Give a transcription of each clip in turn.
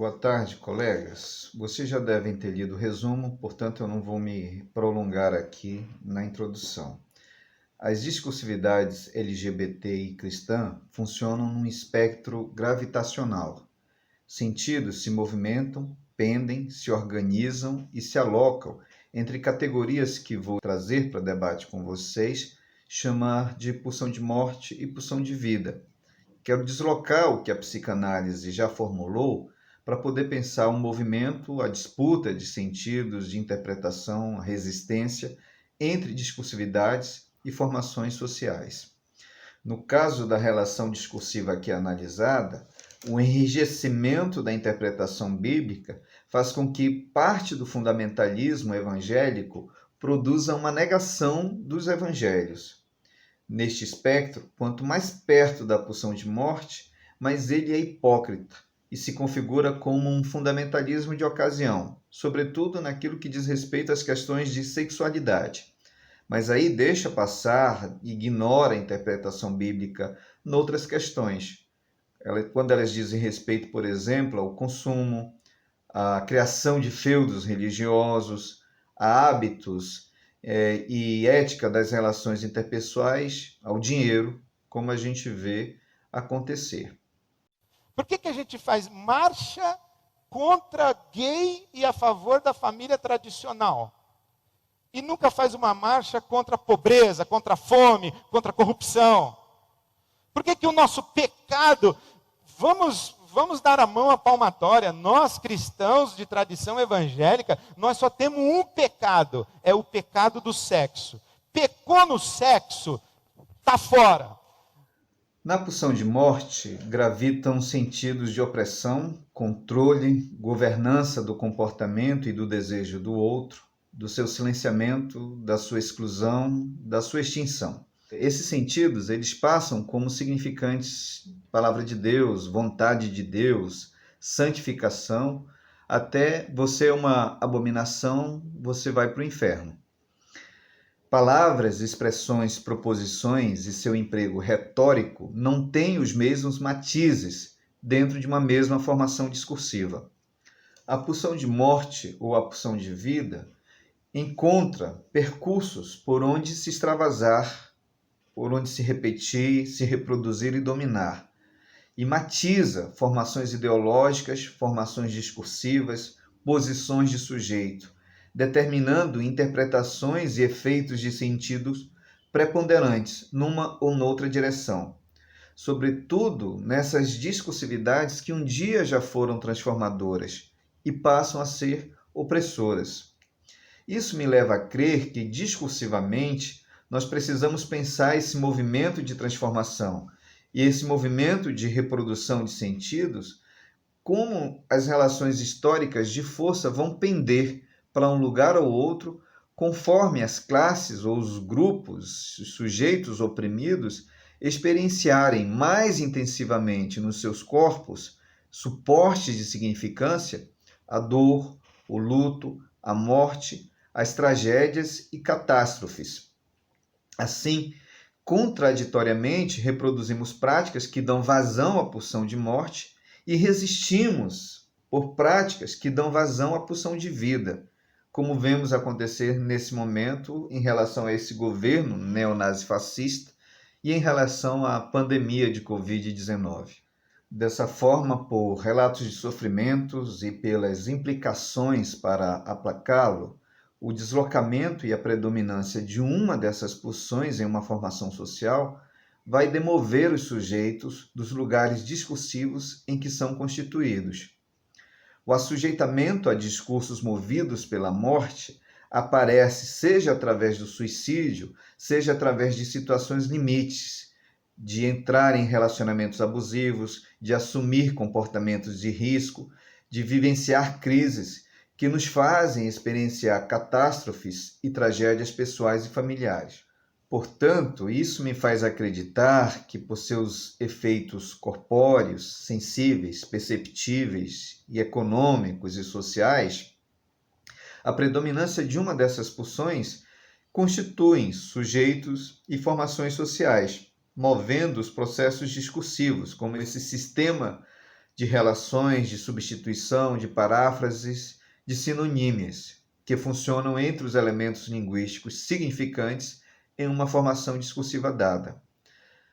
Boa tarde, colegas. Vocês já devem ter lido o resumo, portanto, eu não vou me prolongar aqui na introdução. As discursividades LGBTI cristã funcionam num espectro gravitacional. Sentidos se movimentam, pendem, se organizam e se alocam entre categorias que vou trazer para debate com vocês, chamar de pulsão de morte e pulsão de vida. Quero deslocar o que a psicanálise já formulou para poder pensar um movimento, a disputa de sentidos, de interpretação, a resistência entre discursividades e formações sociais. No caso da relação discursiva aqui analisada, o enrijecimento da interpretação bíblica faz com que parte do fundamentalismo evangélico produza uma negação dos evangelhos. Neste espectro, quanto mais perto da pulsão de morte, mais ele é hipócrita e se configura como um fundamentalismo de ocasião, sobretudo naquilo que diz respeito às questões de sexualidade. Mas aí deixa passar, ignora a interpretação bíblica noutras questões. Quando elas dizem respeito, por exemplo, ao consumo, à criação de feudos religiosos, a hábitos e ética das relações interpessoais, ao dinheiro, como a gente vê acontecer. Por que a gente faz marcha contra gay e a favor da família tradicional? E nunca faz uma marcha contra a pobreza, contra a fome, contra a corrupção? Por que o nosso pecado, vamos dar a mão à palmatória, nós cristãos de tradição evangélica, nós só temos um pecado, é o pecado do sexo. Pecou no sexo, está fora. Na pulsão de morte, gravitam sentidos de opressão, controle, governança do comportamento e do desejo do outro, do seu silenciamento, da sua exclusão, da sua extinção. Esses sentidos, eles passam como significantes palavra de Deus, vontade de Deus, santificação, até você é uma abominação, você vai para o inferno. Palavras, expressões, proposições e seu emprego retórico não têm os mesmos matizes dentro de uma mesma formação discursiva. A pulsão de morte ou a pulsão de vida encontra percursos por onde se extravasar, por onde se repetir, se reproduzir e dominar, e matiza formações ideológicas, formações discursivas, posições de sujeito, determinando interpretações e efeitos de sentidos preponderantes numa ou noutra direção, sobretudo nessas discursividades que um dia já foram transformadoras e passam a ser opressoras. Isso me leva a crer que, discursivamente, nós precisamos pensar esse movimento de transformação e esse movimento de reprodução de sentidos, como as relações históricas de força vão pender para um lugar ou outro, conforme as classes ou os grupos, os sujeitos oprimidos, experienciarem mais intensivamente nos seus corpos suportes de significância, a dor, o luto, a morte, as tragédias e catástrofes. Assim, contraditoriamente, reproduzimos práticas que dão vazão à pulsão de morte e resistimos por práticas que dão vazão à pulsão de vida, como vemos acontecer nesse momento em relação a esse governo neonazifascista e em relação à pandemia de Covid-19. Dessa forma, por relatos de sofrimentos e pelas implicações para aplacá-lo, o deslocamento e a predominância de uma dessas pulsões em uma formação social vai demover os sujeitos dos lugares discursivos em que são constituídos. O assujeitamento a discursos movidos pela morte aparece seja através do suicídio, seja através de situações limites, de entrar em relacionamentos abusivos, de assumir comportamentos de risco, de vivenciar crises que nos fazem experienciar catástrofes e tragédias pessoais e familiares. Portanto, isso me faz acreditar que, por seus efeitos corpóreos, sensíveis, perceptíveis e econômicos e sociais, a predominância de uma dessas pulsões constituem sujeitos e formações sociais, movendo os processos discursivos, como esse sistema de relações, de substituição, de paráfrases, de sinonímias, que funcionam entre os elementos linguísticos significantes em uma formação discursiva dada.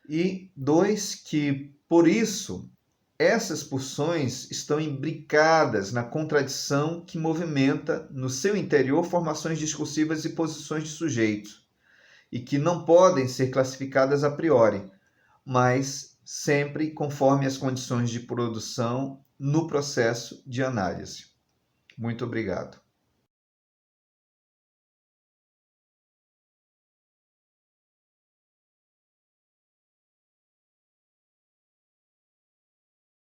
E 2, que, por isso, essas pulsões estão imbricadas na contradição que movimenta no seu interior formações discursivas e posições de sujeito, e que não podem ser classificadas a priori, mas sempre conforme as condições de produção no processo de análise. Muito obrigado.